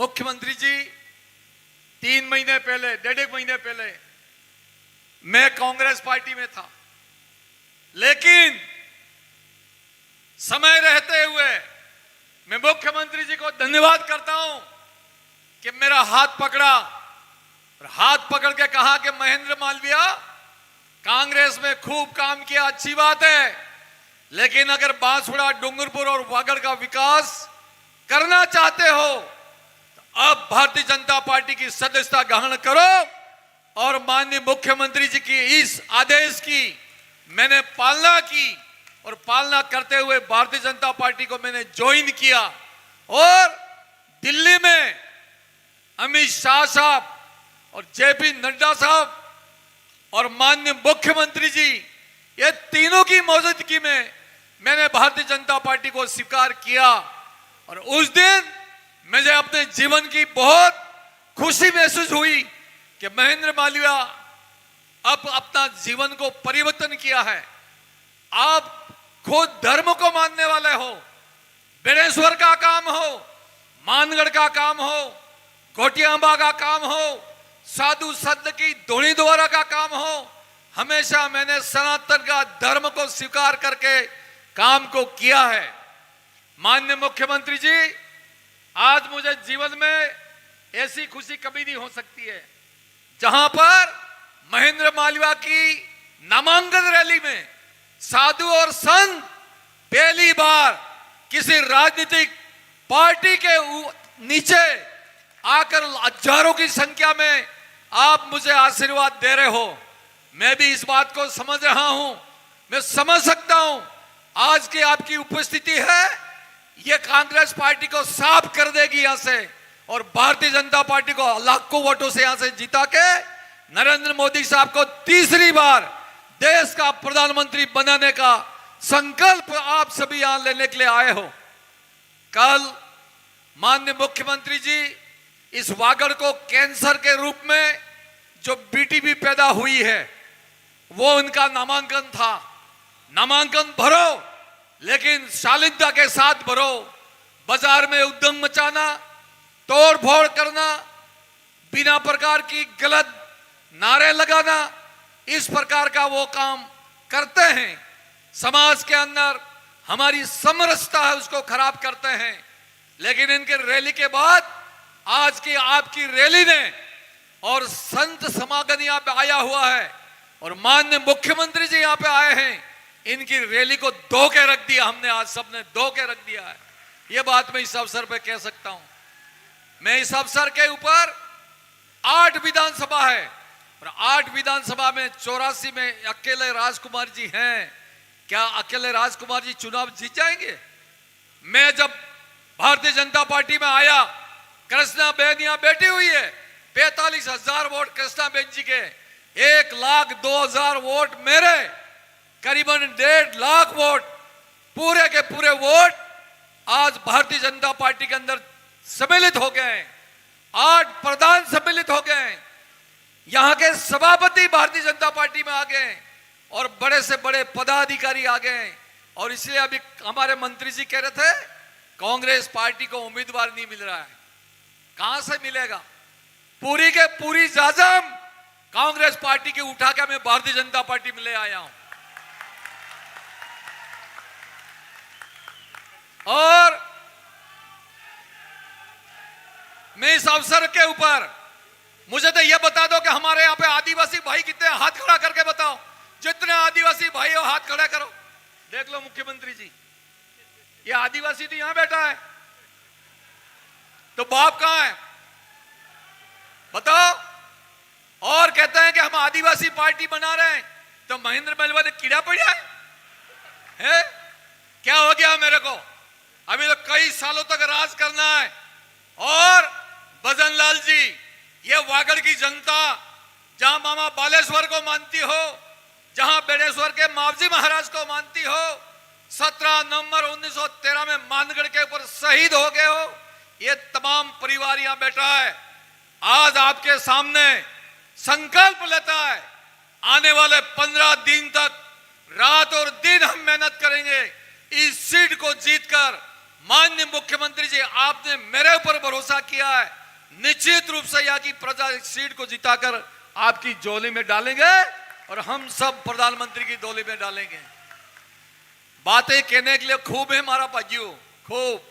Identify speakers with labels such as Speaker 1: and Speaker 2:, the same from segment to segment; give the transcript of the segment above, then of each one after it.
Speaker 1: मुख्यमंत्री जी 3 महीने पहले, 1.5 महीने पहले मैं कांग्रेस पार्टी में था, लेकिन समय रहते हुए मैं मुख्यमंत्री जी को धन्यवाद करता हूं कि मेरा हाथ पकड़ा और हाथ पकड़ के कहा कि महेंद्र मालवीय, कांग्रेस में खूब काम किया, अच्छी बात है, लेकिन अगर बांसुड़ा, डूंगरपुर और वागड़ का विकास करना चाहते हो तो अब भारतीय जनता पार्टी की सदस्यता ग्रहण करो। और माननीय मुख्यमंत्री जी की इस आदेश की मैंने पालना की और पालना करते हुए भारतीय जनता पार्टी को मैंने ज्वाइन किया। और दिल्ली में अमित शाह साहब और जेपी नड्डा साहब और माननीय मुख्यमंत्री जी, ये तीनों की मौजूदगी में मैंने भारतीय जनता पार्टी को स्वीकार किया। और उस दिन मुझे अपने जीवन की बहुत खुशी महसूस हुई कि महेंद्र मालवीय अब अपना जीवन को परिवर्तन किया है। आप खुद धर्म को मानने वाले हो, बेड़ेश्वर का काम हो, मानगढ़ का काम हो, घोटियांबा का काम हो, साधु संत की धोनी द्वारा का काम हो, हमेशा मैंने सनातन का धर्म को स्वीकार करके काम को किया है। माननीय मुख्यमंत्री जी, आज मुझे जीवन में ऐसी खुशी कभी नहीं हो सकती है जहां पर महेंद्र मालवीय की नामांकन रैली में साधु और संत पहली बार किसी राजनीतिक पार्टी के नीचे आकर हजारों की संख्या में आप मुझे आशीर्वाद दे रहे हो। मैं भी इस बात को समझ रहा हूं, मैं समझ सकता हूं आज की आपकी उपस्थिति है, यह कांग्रेस पार्टी को साफ कर देगी यहां से और भारतीय जनता पार्टी को लाखों वोटों से यहां से जिता के नरेंद्र मोदी साहब को तीसरी बार देश का प्रधानमंत्री बनाने का संकल्प आप सभी यहां लेने के लिए आए हो। कल माननीय मुख्यमंत्री जी इस वागड़ को कैंसर के रूप में जो बीटीबी पैदा हुई है वो उनका नामांकन था। नामांकन भरो, लेकिन शालीनता के साथ भरो। बाजार में उद्यम मचाना, तोड़ फोड़ करना, बिना प्रकार की गलत नारे लगाना, इस प्रकार का वो काम करते हैं। समाज के अंदर हमारी समरसता है उसको खराब करते हैं। लेकिन इनके रैली के बाद आज की आपकी रैली ने और संत समागम यहाँ पे आया हुआ है और माननीय मुख्यमंत्री जी यहाँ पे आए हैं, इनकी रैली को धो के रख दिया हमने, आज सबने धो के रख दिया है। ये बात मैं इस अवसर पे कह सकता हूं। मैं इस अवसर के ऊपर 8 विधानसभा है और 8 विधानसभा में 84 में अकेले राजकुमार जी हैं। क्या अकेले राजकुमार जी चुनाव जीत जाएंगे? मैं जब भारतीय जनता पार्टी में आया, कृष्णा बेन यहाँ बैठी हुई है, 45,000 वोट कृष्णा बेन जी के, 1,02,000 वोट मेरे, करीबन 1.5 लाख वोट, पूरे के पूरे वोट आज भारतीय जनता पार्टी के अंदर सम्मिलित हो गए हैं। 8 प्रधान सम्मिलित हो गए हैं, यहां के सभापति भारतीय जनता पार्टी में आ गए हैं और बड़े से बड़े पदाधिकारी आ गए हैं। और इसलिए अभी हमारे मंत्री जी कह रहे थे कांग्रेस पार्टी को उम्मीदवार नहीं मिल रहा है। कहां से मिलेगा? पूरी के पूरी जाजम कांग्रेस पार्टी की उठा के मैं भारतीय जनता पार्टी में ले आया हूं। और मैं इस अवसर के ऊपर मुझे तो यह बता दो कि हमारे यहां पे आदिवासी भाई कितने, हाथ खड़ा करके बताओ। जितने आदिवासी भाई हो हाथ खड़ा करो। देख लो मुख्यमंत्री जी, ये आदिवासी तो यहां बैठा है, तो बाप कहां है बताओ? और कहते हैं कि हम आदिवासी पार्टी बना रहे हैं, तो महेंद्र मालवीय ने कीड़ा पड़ा है? क्या हो गया मेरे को? अभी तो कई सालों तक राज करना है। और भजन लाल जी, ये वागड़ की जनता जहां मामा बालेश्वर को मानती हो, जहां बेड़ेश्वर के मावजी महाराज को मानती हो, 17 नवंबर 1913 में मानगढ़ के ऊपर शहीद हो गए हो, ये तमाम परिवार यहां बैठा है। आज आपके सामने संकल्प लेता है, आने वाले 15 दिन तक रात और दिन हम मेहनत करेंगे इस सीट को जीतकर माननीय मुख्यमंत्री जी, आपने मेरे ऊपर भरोसा किया है, निश्चित रूप से यहाँ की प्रजा इस सीट को जिताकर आपकी झोली में डालेंगे और हम सब प्रधानमंत्री की झोली में डालेंगे। बातें कहने के लिए खूब है हमारा भाइयों, खूब।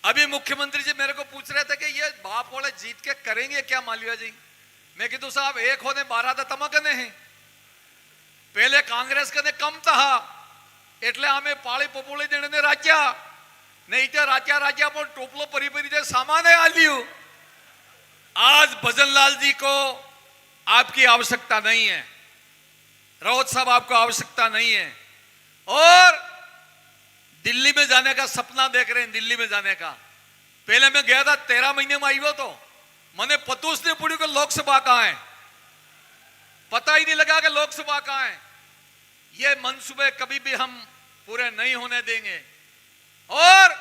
Speaker 1: अभी मुख्यमंत्री जी मेरे को पूछ रहे थे कि ये बाप वाले जीत के करेंगे क्या मालवीय जी। मैं कीधु साहब, एक होने 12 तो तम कने हैं, पहले कांग्रेस कने कम था એટલે અમે પાળી પપોળી દેને રાખ્યા, નહીં તો રાખ્યા રાખ્યા પણ ટોપલો પરી પરી જે સામાને આલ્યું। आज भजनलाल जी को आपकी आवश्यकता नहीं है, राउत साहब आपको आवश्यकता नहीं है, और दिल्ली में जाने का सपना देख रहे हैं, दिल्ली में जाने का। पहले मैं गया था 13 महीने में आई वो, तो मैंने पतूस नहीं पड़ी कि लोकसभा कहां है, पता ही नहीं लगा कि लोकसभा कहां है। ये मंसूबे कभी भी हम पूरे नहीं होने देंगे। और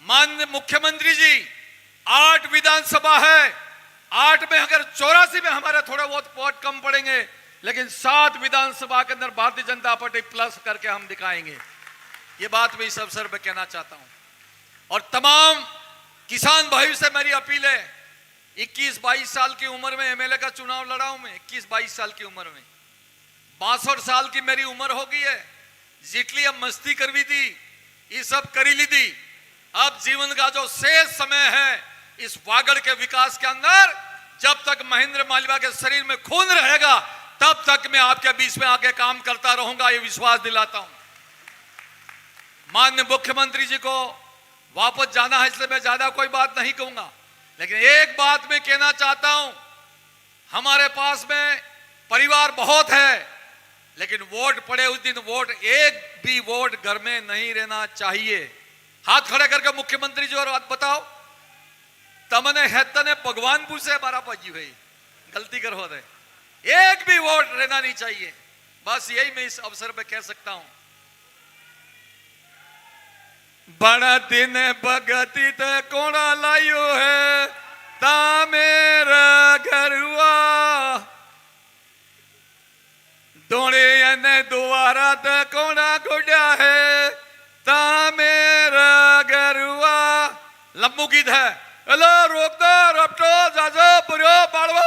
Speaker 1: माननीय मुख्यमंत्री जी, 8 विधानसभा है, 8 में अगर 84 में हमारे थोड़े बहुत वोट कम पड़ेंगे, लेकिन 7 विधानसभा के अंदर भारतीय जनता पार्टी प्लस करके हम दिखाएंगे। ये बात मैं इस अवसर पर कहना चाहता हूं। और तमाम किसान भाइयों से मेरी अपील है, 21-22 साल की उम्र में एमएलए का चुनाव लड़ा हूं मैं, 21-22 साल की उम्र में। 62 साल की मेरी उम्र हो गई है, जितनी अब मस्ती करवी थी ये सब करी ली थी। अब जीवन का जो शेष समय है इस वागड़ के विकास के अंदर, जब तक महेंद्र मालवीय के शरीर में खून रहेगा तब तक मैं आपके बीच में आके काम करता रहूंगा, ये विश्वास दिलाता हूं। माननीय मुख्यमंत्री जी को वापस जाना है, इसलिए मैं ज्यादा कोई बात नहीं कहूंगा, लेकिन एक बात मैं कहना चाहता हूं, हमारे पास में परिवार बहुत है, लेकिन वोट पड़े उस दिन वोट, एक भी वोट घर में नहीं रहना चाहिए। हाथ खड़े करके मुख्यमंत्री जी और बात बताओ, तमने हेतने भगवान पूछे बारा पाजी भाई गलती कर हो दे, एक भी वोट रहना नहीं चाहिए। बस यही मैं इस अवसर पे कह सकता हूं। बड़ा दिन भगती ते कोना लायो है, ता मेरा घरुआ दोड़े ने दोबारा तो कोना गुड़ा है, ता मेरा घरुआ। लंबू गीत है, हेलो रोक दो रपटो जाजो बुरो बाड़वा।